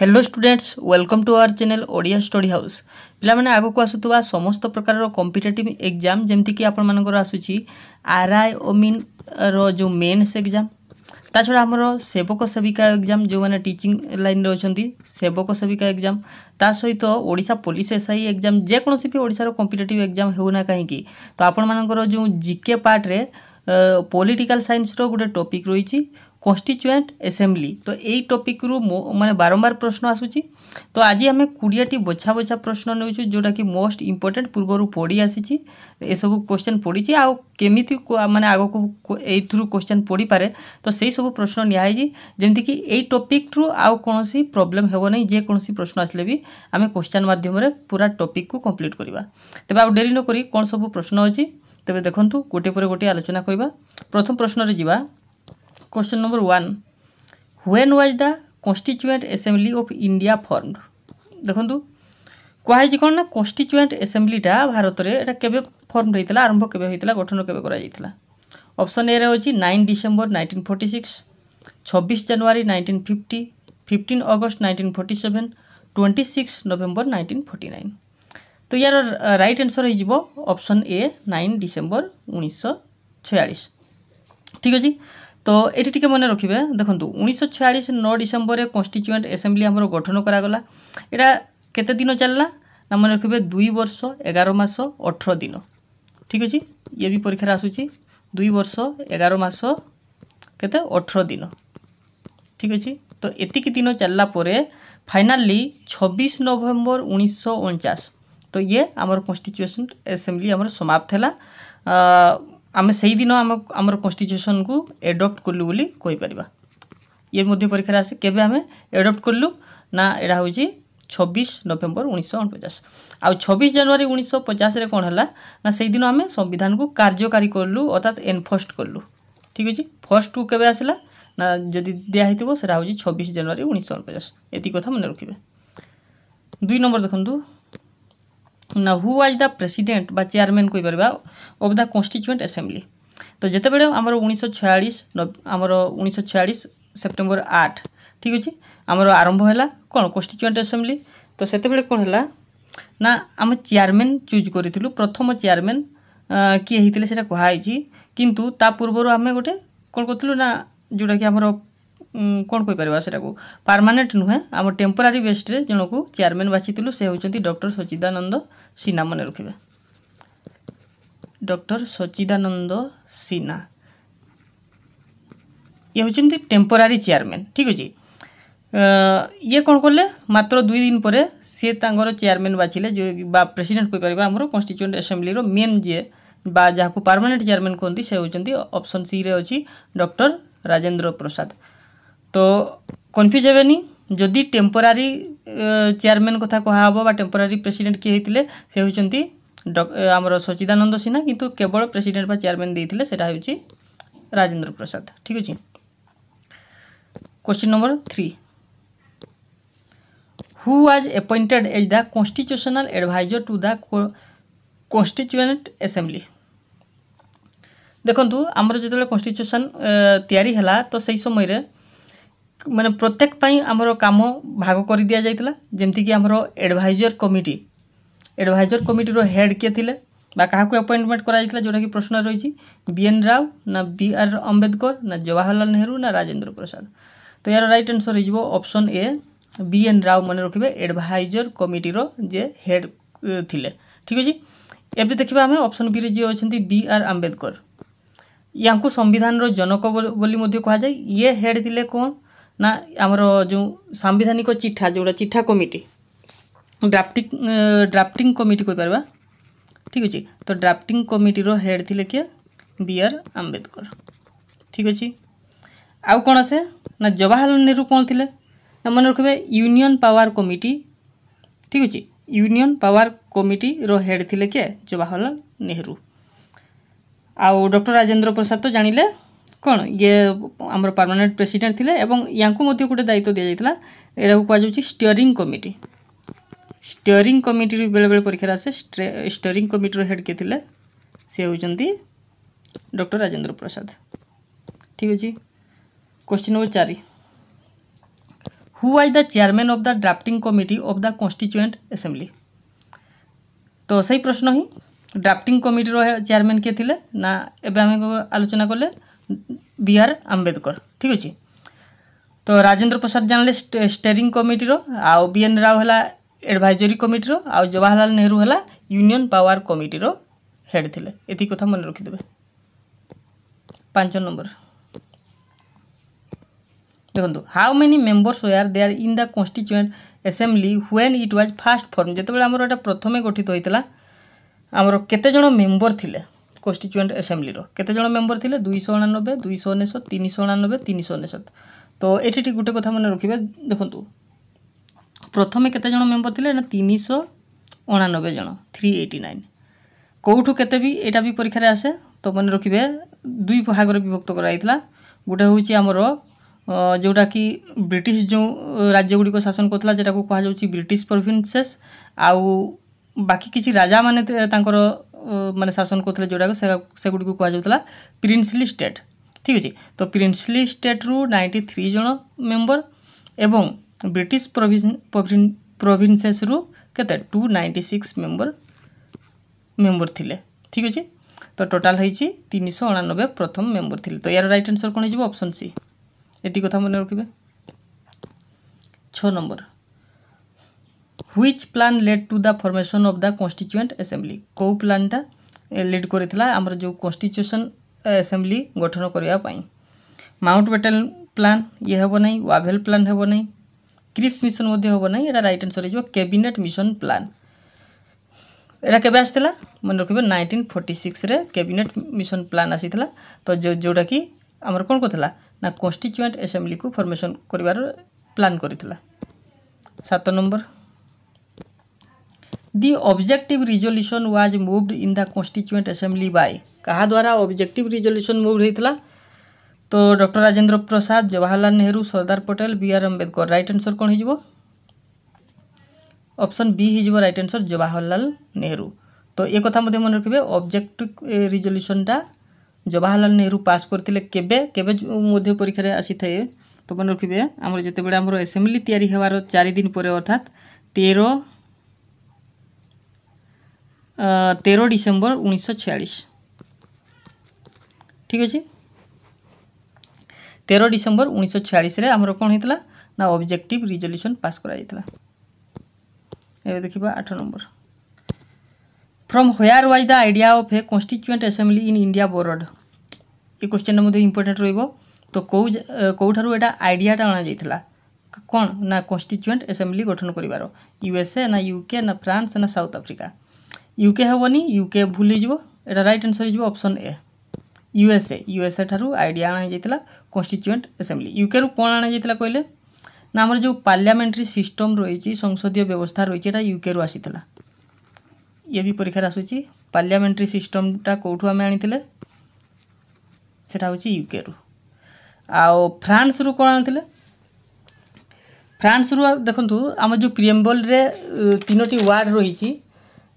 Hello students welcome to our channel Odia study house पिला माने आगो को आसुतबा समस्त प्रकार कॉम्पिटिटिव एग्जाम जेमती कि आपण मानकर आसुची आरआई ओमिन रो जो मेंस एग्जाम ता छड़ा हमरो सेवक सेविका एग्जाम जो माने टीचिंग लाइन रे अछंती सेवक सेविका एग्जाम ता सहित ओडिशा पुलिस एसआई एग्जाम जे कोनोसी भी ओडिशा रो कॉम्पिटिटिव एग्जाम हेउना काहे कि तो आपण मानकर जो जीके पार्ट रे पॉलिटिकल साइंस रो गुटे टॉपिक रही कॉन्स्टिट्यूएंट असेंबली तो यही टॉपिक रु माने बारंबार प्रश्न आसुची तो आज आम 20टी बछा बछा प्रश्न नौचु जोटा कि मोस्ट इंपोर्टेंट पूर्वर पढ़ी आसी ए सब क्वेश्चन पढ़ी आउ केमिति माने आगो को एथरु क्वेश्चन पढ़ी पारे तो सही सब प्रश्न नियाई जेमति कि एई टॉपिक रु आउ कोनोसी प्रॉब्लम हेबो नै जे कोनोसी प्रश्न आसले भी आमे क्वेश्चन माध्यम रे पूरा टॉपिक को कंप्लीट करबा तबे आउ डेरी न करी कोन सब प्रश्न अछि तबे देखंतु गोटे पर गोटे आलोचना करबा प्रथम प्रश्न रे जिबा question number 1 when was the constituent assembly of India formed देखंतु कहाई कोन ना कॉन्स्टिट्यूएंट असेंबलीटा भारत रे एटा केबे फॉर्म रहितला आरंभ केबे होइतला गठन केबे करा जाइतला ऑप्शन ए रे होची 9 डिसेंबर 1946 26 जनवरी 1950 15 अगस्त 1947 26 नवंबर 1949 तो यार राइट आंसर हो जिवो ऑप्शन ए 9 डिसेंबर 1946 ठीक अछि तो ये टी मन रखिए देखो 1946 9 डिसेम्बर कॉन्स्टिट्यूएंट असेंबली आम गठन करागला यहाँ केते दिन चलला ना मन रखिए 2 वर्ष 11 मास 18 दिन ठीक अच्छे ये भी परीक्षा आसूची 2 वर्ष 11 मास केते 18 दिन ठीक अच्छे तो एतिक दिन चलला परे फाइनाली 26 नवंबर 1949 तो ये आमर कॉन्स्टिट्यूशन असेंबली आमर समाप्त है आम से दिन आम कॉन्स्टिट्यूशन को एडप्ट कलु बोली कहि परिबा ये मध्य परीक्षा आसे केबे आम एडप्ट कलु ना एडा होची 26 नवंबर 1949 आ 26 जनवरी 1950 रे कोन हला ना से दिन आम संविधान को कार्यकारी करलु अर्थात एनफोर्स करलु ठीक अछि फर्स्ट को केबे आसला ना जदि दिया हेतिबो सेरा होची 26 जनवरी 1949 एति कथा मन रखिबे 2 नंबर देखंतु ना हु वाज द प्रेसिडेंट बा चेयरमैन कोइ परबा ऑफ द कॉन्स्टिट्यूएंट असेंबली तो जेते बेले हमर 1946 सेप्टेम्बर 8 ठीक अछि हमर आरंभ हैला कोन कॉन्स्टिट्यूएंट असेंबली तो सेते बेले कोन हैला ना हम चेयरमैन चूज करिथिलु प्रथम चेयरमैन की हेतिले सेटा कहाई छी किंतु ता पूर्वरो हमें गोटे कोन करथिलु ना जोटा कि हमर कौन कहि परबा सेटा को परमानेंट नुहे आम टेम्पोरारी बेस्ड रे जन को चेयरमैन बाछिथिलु से होचंती डॉक्टर सच्चिदानंद सिन्हा मन रखिबे डॉक्टर सच्चिदानंद सिन्हा ये होचंती टेम्पोरारी चेयरमैन ठीक अछि ये कौन करले मात्र 2 दिन परे से तांगर चेयरमैन बाछिले जो बा प्रेसिडेंट कहि परबा हमरो कॉन्स्टिट्यूएंट असेंबली रो मेन जे बा जाको परमानेंट चेयरमैन कोंती से होचंती ऑप्शन सी रे अछि डॉक्टर राजेंद्र प्रसाद तो कन्फ्यूज हेबेनी जदि टेम्पोरारी चेयरमैन कथा कहब बा टेम्पोरारी प्रेसिडेंट किए होइतिले से होचंती आमर सच्चिदानंद सिन्हा किंतु केवल प्रेसिडेंट बा चेयरमैन देइतिले सेटा होची राजेंद्र प्रसाद ठीक अछि question number 3 who was appointed as the constitutional adviser to the constituent assembly देखंतु आमर जेतले कॉन्स्टिट्यूशन तयारी हला तो सही समय रे माने प्रत्येक पाई आमर काम भाग कर दिया जाइतला जेमति कि आमर एडवाइजर कमिटी रो हेड के थिले बा काहा को अपॉइंटमेंट करा जाइतला जोटा कि प्रश्न रहिछि बीएन राव ना बीआर अंबेडकर ना जवाहरलाल नेहरू ना राजेंद्र प्रसाद तो यार राइट आंसर हिजबो ऑप्शन ए बीएन राव माने रखिबे एडवाइजर कमिटी रो जे हेड थिले ठीक अछि एबे देखिबा हमें ऑप्शन बी रे जे अछंती बीआर अंबेडकर यांको संविधान रो जनक बोली मध्ये कहा जाय ये हेड थिले कोन ना आमर जो संवैधानिक चिठा जोड़ा चिठा कमिटी ड्राफ्टिंग कमिटी कोइ परबा ठीक अछि तो ड्राफ्टिंग कमिटी रो हेड थिले के बीआर अंबेडकर ठीक अछि आउ कोन से ना जवाहरलाल नेहरू कोन थिले ना मन रखबे यूनियन पावर कमिटी ठीक अछि यूनियन पावर कमिटी रो हेड थिले के जवाहरलाल नेहरू आउ डॉक्टर राजेंद्र प्रसाद तो जानिले कौन ये आमर परमानेंट प्रेसिडेंट थिले एवं यांको मध्ये गोटे दायित्व दिया जाइतला एरा को कहजोची स्टीयरिंग कमिटी रे बेले बेले परीक्षा आसे स्टीयरिंग कमिटी रो हेड के थिले से होचंती डॉक्टर राजेंद्र प्रसाद ठीक अछि question number 4 who was the chairman of the drafting committee of the constituent assembly. तो सही प्रश्न ही ड्राफ्टिंग कमिटी चेयरमैन किए थे ना एबे आम आलोचना कले बी आर आंबेडकर। ठीक अच्छे। तो राजेंद्र प्रसाद जानले स्टेयरिंग कमिटी आउ बी एन राव है एडवाइजरी कमिटी आउ जवाहरलाल नेहरू है यूनियन पावर कमिटी हेड थे। ये कथा मन रखिदे। 5 नंबर देखो how many members were there in the constituent assembly when it was first form. जितेबाला आमर एटा प्रथमे गठित होइतला आमर केते जण मेंबर थिले कॉन्स्टिट्यूएंट असेंबली रो केते जण मेंबर थिले 289 299 389 399। तो एठी गोटे कथा मन रखिबे देखंतु प्रथमे केते जण मेंबर थिले ना 389 जण 389 कोठू केते भी एटा भी परीक्षा रे आसे। तो मन रखिबे दुई भाग रे विभक्त कराइतला गोटे होची आमर जोटा कि ब्रिटिश जो राज्य गुड़ी को शासन करता जेटा को कहा जाउची ब्रिटिश प्रोविंसेस आउ बाकी किसी राजा माने तांकर माने शासन करते जोटा से गुड़ी को कहा जाउतला प्रिंसली स्टेट। ठीक अच्छे। तो प्रिंसली स्टेट रु 93 जन मेंबर एवं ब्रिटिश प्रोविंसेस रु केते 296 मेंबर थिले। ठीक अच्छे। तो टोटाल होईची 389 प्रथम मेंबर थिले। तो यार राइट आंसर कोन हो ऑप्शन सी। एति कथा मन रखिबे। 6 number which plan led to the formation of the constituent assembly. को प्लानटा लीड करितला हमर जो कॉन्स्टिट्यूशन असेंबली गठन करिया पई। माउंटबेटन प्लान ये हेबो नै वावेल प्लान हेबो नै क्रिप्स मिशन मध्ये हेबो नै। एटा राइट आंसर हो कैबिनेट मिशन प्लान। एटा केबे आस्थिला मन रखिबे 1946 रे कैबिनेट मिशन प्लान आसीथिला। तो जोटा कि हमर कोन कोथला ना कॉन्स्टिट्यूएंट असेंबली को फॉर्मेशन करिवार प्लान करिथिला। 7 number the objective resolution was moved in the constituent assembly by. कहा द्वारा ऑब्जेक्टिव रिजोल्यूशन मूव्ड होइतला। तो doctor Rajendra Prasad Jawaharlal Nehru Sardar Patel B R Ambedkar. Right answer कौन हो ऑप्शन बी हो राइट आंसर जवाहरलाल नेहरू। तो ये कथा मध्य मन रखिबे ऑब्जेक्टिव रिजोल्यूशनटा जवाहरलाल नेहरू पास करथिले केबे केबे मध्य परीक्षा रे आसी थाए। तो मन रखिबे हमर जते बेडा हमर असेंबली तयारी हेबार 4 दिन परे अर्थात 13 डिसेम्बर 1946। ठीक अच्छे। 13 डिसेम्बर 1946 रे हमर कोन हितला ना ऑब्जेक्टिव रिजोल्यूशन पास करा हितला। एबे देखिबा 8 number from where was the idea of A constituent assembly in India board. ये क्वेश्चन मध्ये इंपोर्टेंट रहइबो। तो कोठारु एटा आइडियाटा आना जाइतला कोन ना कॉन्स्टिट्यूएंट असेंबली गठन करिवार यूएसए ना यूके ना फ्रांस ना साउथ अफ्रीका। यूके हेबनी यूके भूल हिजबो। एटा राइट आंसर हिजबो ऑप्शन ए यूएसए ठारू आइडिया आना जाइतला कॉन्स्टिट्यूएंट असेंबली। यूके रु कोन आना जाइतला कहले ना हमर जो पार्लियामेंट्री सिस्टम रहिछि संसदीय व्यवस्था रहिछि एटा यूके रु आसीतला। ये भी परीक्षा आसुछि पार्लियामेंट्री सिस्टमटा कोठु आमे आनिथिले सेटा होछि यूके रु। आ फ्रांस रु कोन आनिथिले फ्रांस रु देखंतु हम जो प्रिएम्बल रे 3टी वार्ड रहिछि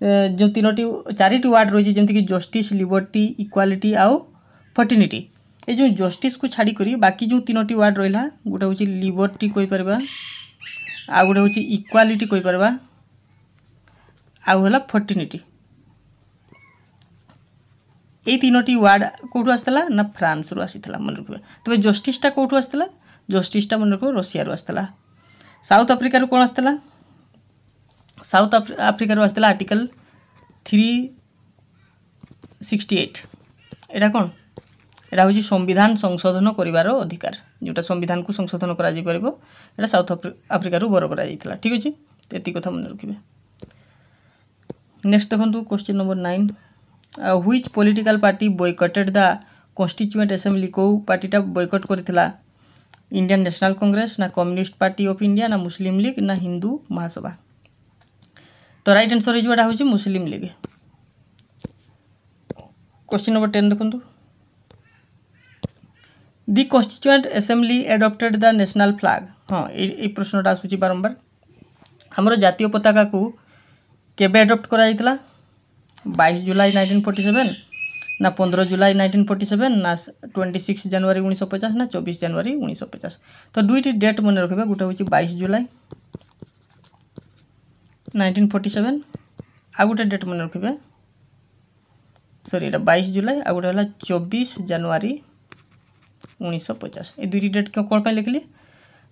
जो 4टी वार्ड रही जमती कि जस्टिस लिबर्टी इक्वालिटी आउ फर्टिनिटी। ये जो जस्टिस को छाड़ी करी बाकी जो 3टी वार्ड रहा गोटे हूँ लिबर्टी कहीपर आ गोटे हूँ इक्वालिटी कहीपर आउ है फर्टिनिटी। ये 3टी वार्ड कौटू आसला ना फ्रांस रु आसीला मन रखिए। तबे जस्टिसटा कौटू आसला जस्टिसटा मन रखिए रशिया रु आसला। साउथ अफ्रीका रु कौन आसला साउथ अफ्रीका रु आसला आर्टिकल 368। एटा कौन एटा हूँ संविधान संशोधन करिवार अधिकार जोटा संविधान को संशोधन करा जाई परिबो एटा साउथ अफ्रीका रु बर करा जाइतला। ठीक अछि एति कथा मन रखिबे। नेक्स्ट देखंतु question number 9 which political party boycotted the constituent assembly. को पार्टीटा बॉयकट करथिला इंडियन नेशनल कांग्रेस ना कम्युनिस्ट पार्टी ऑफ इंडिया ना मुस्लिम लीग ना हिंदू महासभा। तो राइट आंसर होइजोटा होछि मुस्लिम लीग। क्वेश्चन नंबर 10 देखंतु the constituent assembly adopted the national flag. हाँ ये प्रश्नटा आसुची बारंबार हमरो जातीय पताका को केबे एडॉप्ट करा जाइतला 22 जुलाई 1947 ना 15 जुलाई 1947 ना 26 जनवरी 1950 ना 24 जनवरी 1950। तो दुईटी डेट मन रखिबे गोटे होची 22 जुलाई 1947 आ गोटे डेट मन रखिबे सॉरी एटा 22 जुलाई आ गोटे हला 24 जनवरी 1950। ए दुईटी डेट कोन पे लिखली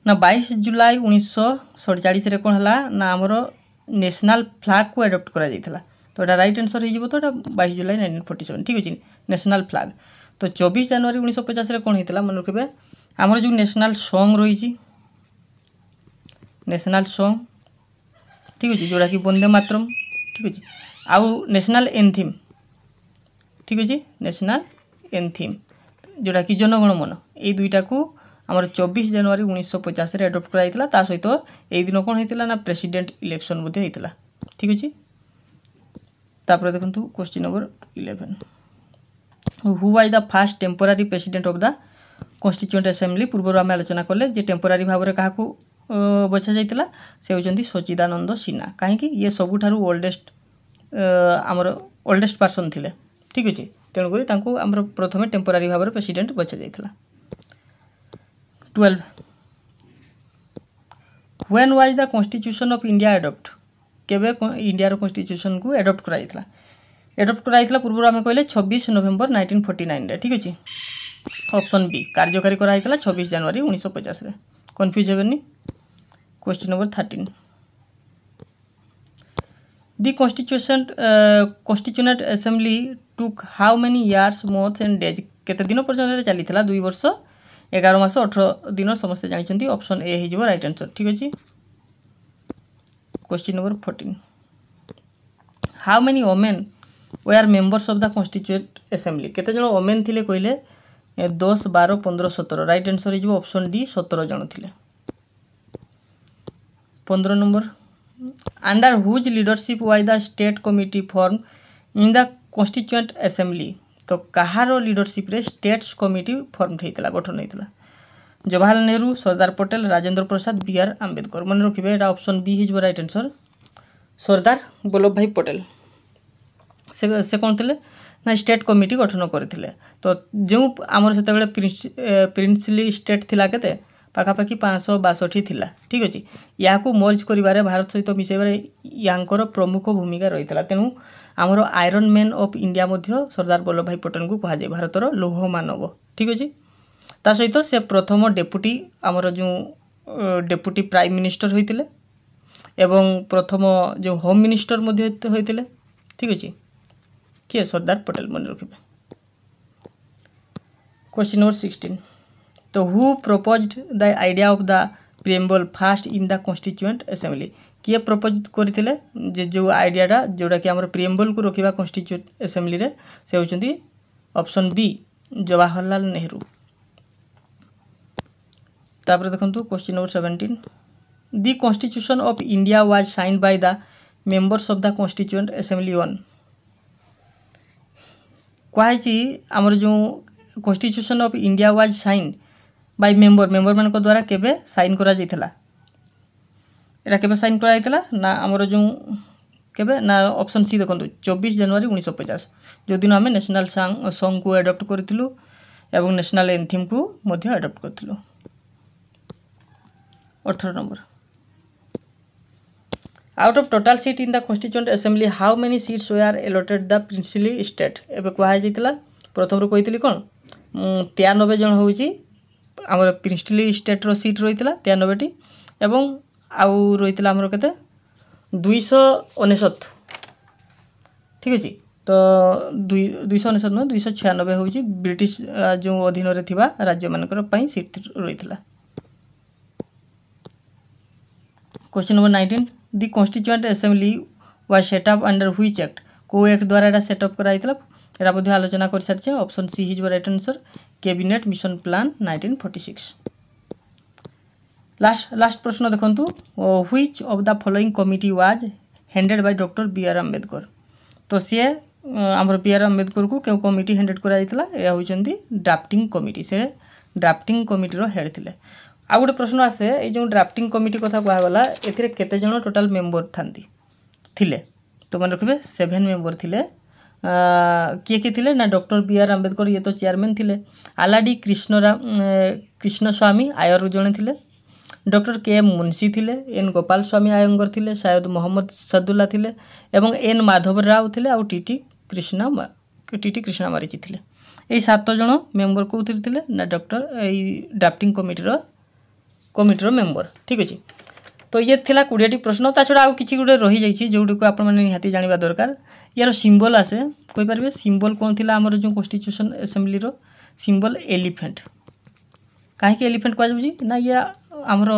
ना 22 जुलाई 1947 रे कोन हला ना हमरो नेशनल फ्लैग को एडॉप्ट करा जाइथला। तो एटा राइट आंसर हो तो 22 जुलाई 1947 ठीक अछि नेशनल फ्लैग। तो 24 जनवरी 1950 रे कोन हितला मन रखबे हमर जो नेशनल सॉन्ग रही छी नेशनल सॉन्ग ठीक अछि जोड़ा कि वंदे मातरम ठीक अछि आउ नेशनल एंथम ठीक अछि नेशनल एंथम जोड़ा कि जनगण मन ए दुईटा को हमर 24 जनवरी 1950 रे एडॉप्ट करा जाइतला। ता सहित ए दिन कोन हितला ना प्रेसिडेंट इलेक्शन मध्ये हितला ठीक अछि। तापर देखंतु question number 11 who was the first temporary president of the constituent assembly. पूर्व आम आलोचना कले जे टेम्पोरारी भाव में क्या बछा जाइतला से होचंती सच्चिदानंद सिन्हा। कहीं ये सबुठारु ओल्डेस्ट आमर ओल्डेस्ट पर्सन थिले ठीक अछि तेणुकरी तांको आमर प्रथमे टेम्पोरारी भाव में प्रेसिडेंट बछा जाइतला। 12 when was the constitution of India adopt केबे इंडिया रो कॉन्स्टिट्यूशन को एडॉप्ट कराइतला। एडॉप्ट कराइतला पूर्व आम कहले 26 नवेम्बर 1949 रे ठीक अछि। ऑप्शन बी कार्यकारी कराइतला 26 जनवरी 1950 रे कंफ्यूज हेबेनी। Question number 13 the constituent assembly took how many years months and days केते दिन पर्यंत चलीथिला 2 वर्ष 11 मास 18 दिन समस्त जानिछंती। ऑप्शन ए हिजबो राइट आंसर ठीक अछि। Question number 14 how many women were members of the constituent assembly केते जण वोमेन थिले कहले 10 12 15 17 राइट आंसर हिजबो ऑप्शन डी 17 जण थिले। 15 number under whose leadership was the state committee form in the constituent assembly. तो कहारो लीडरशिप रे स्टेट्स कमिटी फॉर्म हेतला गठन हेतला जवाहरलाल नेहरू सरदार पटेल राजेंद्र प्रसाद बी आर आंबेडकर मन रखिबे एटा ऑप्शन बी हिज राइट आंसर सरदार वल्लभ भाई पटेल से कौन थे ना स्टेट कमिटी गठन करथिले। तो जो आमर सेते बेले प्रिंसली स्टेट थिला केते पाखापाखि 562 थिला ठीक अछि। या को मर्ज करिवारे भारत सहित मिसेबारे यांकर प्रमुख भूमिका रहितला तेनु आमर आयरन मैन ऑफ इंडिया मध्य सरदार वल्लभ भाई पटेल को कहा जाय भारतर लौह मानव ठीक अछि। ता सहित से प्रथम डेपुटी आमर जो डेपुटी प्राइम मिनिस्टर होइतिले एवं प्रथम जो होम मिनिस्टर मध्य होइतिले ठीक अछि किए सरदार पटेल मन रखिबे। क्वेश्चन नंबर 16 तो who proposed the idea of the preamble first in the constituent assembly किए प्रपोज करथिले जे जो आइडियाटा जोड़ा कि हमर प्रिएम्बल को रखिबा कॉन्स्टिट्यूएंट असेंबली रे से होचंती ऑप्शन बी जवाहरलाल नेहरू। तापर देखंतु question number 17 the constitution of India was signed by the members of the constituent assembly on कहि आमर जो constitution of India was signed by member मान द्वारा केबे साइन करा जाइतला एरा केबे साइन करा जाइतला ना आमर जो केबे ना ऑप्शन सी देखंतु 24 जनवरी 1950 जो दिन हमें नेशनल सॉन्ग को एडॉप्ट करथिलु एवं नेशनल एंथम को मध्य एडॉप्ट करथिलु। 18 number out of total seat in the constituent assembly how many seats were allotted the princely state एबे कहा जाइतला प्रथम रो कहितली कोन 93 जन होउची हमर प्रिंसली स्टेट रो सीट रहितला 93 टी एवं आउ रहितला हमर केते 299 ठीक अछि। तो 299 न 296 होउची ब्रिटिश जो अधीन रे थिबा राज्य मानकर पई सीट रहितला। Question number 19 the constituent assembly was set up under which act को एक्ट द्वारा एटा सेट अप कराइतला एटा मध्ये आलोचना कर सारछे option C his right answer cabinet mission plan 1946। Last प्रश्न देखंतु which of the following committee was headed by doctor B R Ambedkar. तो सी हमर बी आर आंबेडकर को केउ कमिटी हेडेड कराइतला या होचंती ड्राफ्टिंग कमिटी से ड्राफ्टिंग कमिटी रो हेड थिले। आ गोटे प्रश्न आसे ये जो ड्राफ्टिंग कमिटी कथा कहा गला एथिरे केते जण टोटल मेंबर थांती थिले तो मन रखबे 7 मेंबर थिले किए किए थिले ना डॉक्टर बी आर आंबेडकर ये तो चेयरमैन थिले। आलाडी कृष्णस्वामी आयर जड़े थिले। डॉक्टर के एम मुंशी थिले। एन गोपाल स्वामी आयंगर थिले। सैयद मोहम्मद सदुल्ला थिले एवं एन माधव राव थिले आउ टीटी कृष्णामारीजी थिले। यही 7 जन मेंबर को थिले ना डॉक्टर ड्राफ्टिंग कमिटीर मेंबर। ठीक अच्छे। तो ये थिला 20टी प्रश्न। ता छड़ा आउ किछि गुटे रही जाइछि जोडि को आपण माने निहाती जानिबा दरकार। यार सिंबल आसे कोइ परबे सिंबल कोन थिला हमर जो कॉन्स्टिट्यूशन असेंबली रो सिंबल एलिफेंट। काहे के एलिफेंट को जाउछि ना या हमर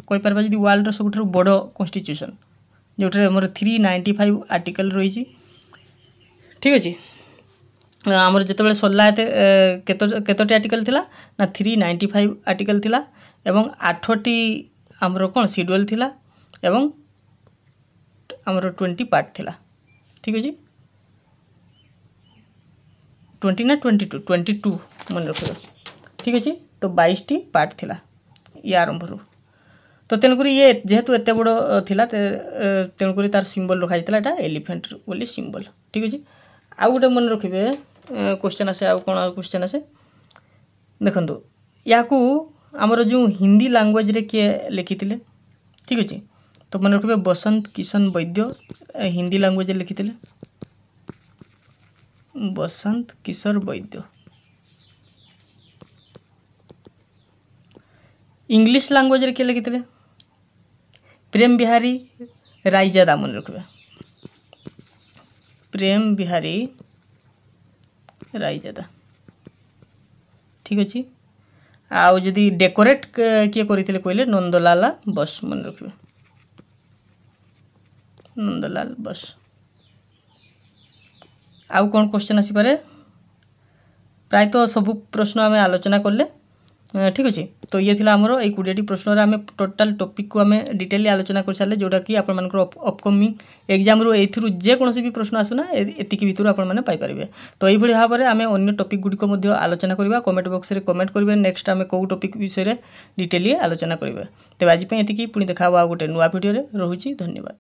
कोइ परबा जदि वर्ल्ड रो सबठारु बडो कॉन्स्टिट्यूशन जोटरे हमर 395 आर्टिकल रहिछि। ठीक अछि। हमर जतबेले सरला हेते केतोटी आर्टिकल थिला ना 395 आर्टिकल थिला एवं 8टी हमर कोन शेड्यूल थिला एवं हमर 20 पार्ट थिला। ठीक अछि। 20 ना 22 मन रखो। ठीक अछि। तो 22टी पार्ट थिला ये आरंभ रो। तो तेनकुरी ये जेहेतु एते बड़ थिला तेनकुरी तार सिंबल रखा जितला एटा एलिफेंट बोली सिंबल। ठीक अछि। आ गोटे मन रखिबे क्वेश्चन आसे आ कोन क्वेश्चन आसे देखंतु याकू हमर जो हिंदी लैंग्वेज रे के लिखिथिले। ठीक अछि। तो मन रखिबे बसंत किशन वैद्य हिंदी लैंग्वेज रे लिखिथिले। बसंत किशोर वैद्य। इंग्लिश लैंग्वेज रे के लिखिथिले प्रेम बिहारी रायजादा। मन रखिबे प्रेम बिहारी रायजादा। ठीक अछि। आउ जदि डेकोरेट किए करिथिले कहले नंदलाला बस। मन रखिबे नंदलाल बस। आउ कौन क्वेश्चन आसी पारे प्राय तो सब प्रश्न आम आलोचना कले। ठीक अच्छे। तो ये थिला हमरो 20टी प्रश्न आम टोटाल टॉपिक को आम डिटेली आलोचना कर सारे जोटा कि आपण मानकर अपकमिंग एग्जाम रो एथुरु जे कोनोसी भी प्रश्न आसुना एतिकी भितर आपण माने पाई परिबे। तो एई भली भाबरे आम अन्य टॉपिक गुडी को मध्ये आलोचना करबा। कमेंट बॉक्स रे कमेंट करबे नेक्स्ट आम को टॉपिक विषय रे डिटेली आलोचना करबे। तबे आज पे एतिकी पुनी देखाबा गोटे नुवा वीडियो रे। रहुची धन्यवाद।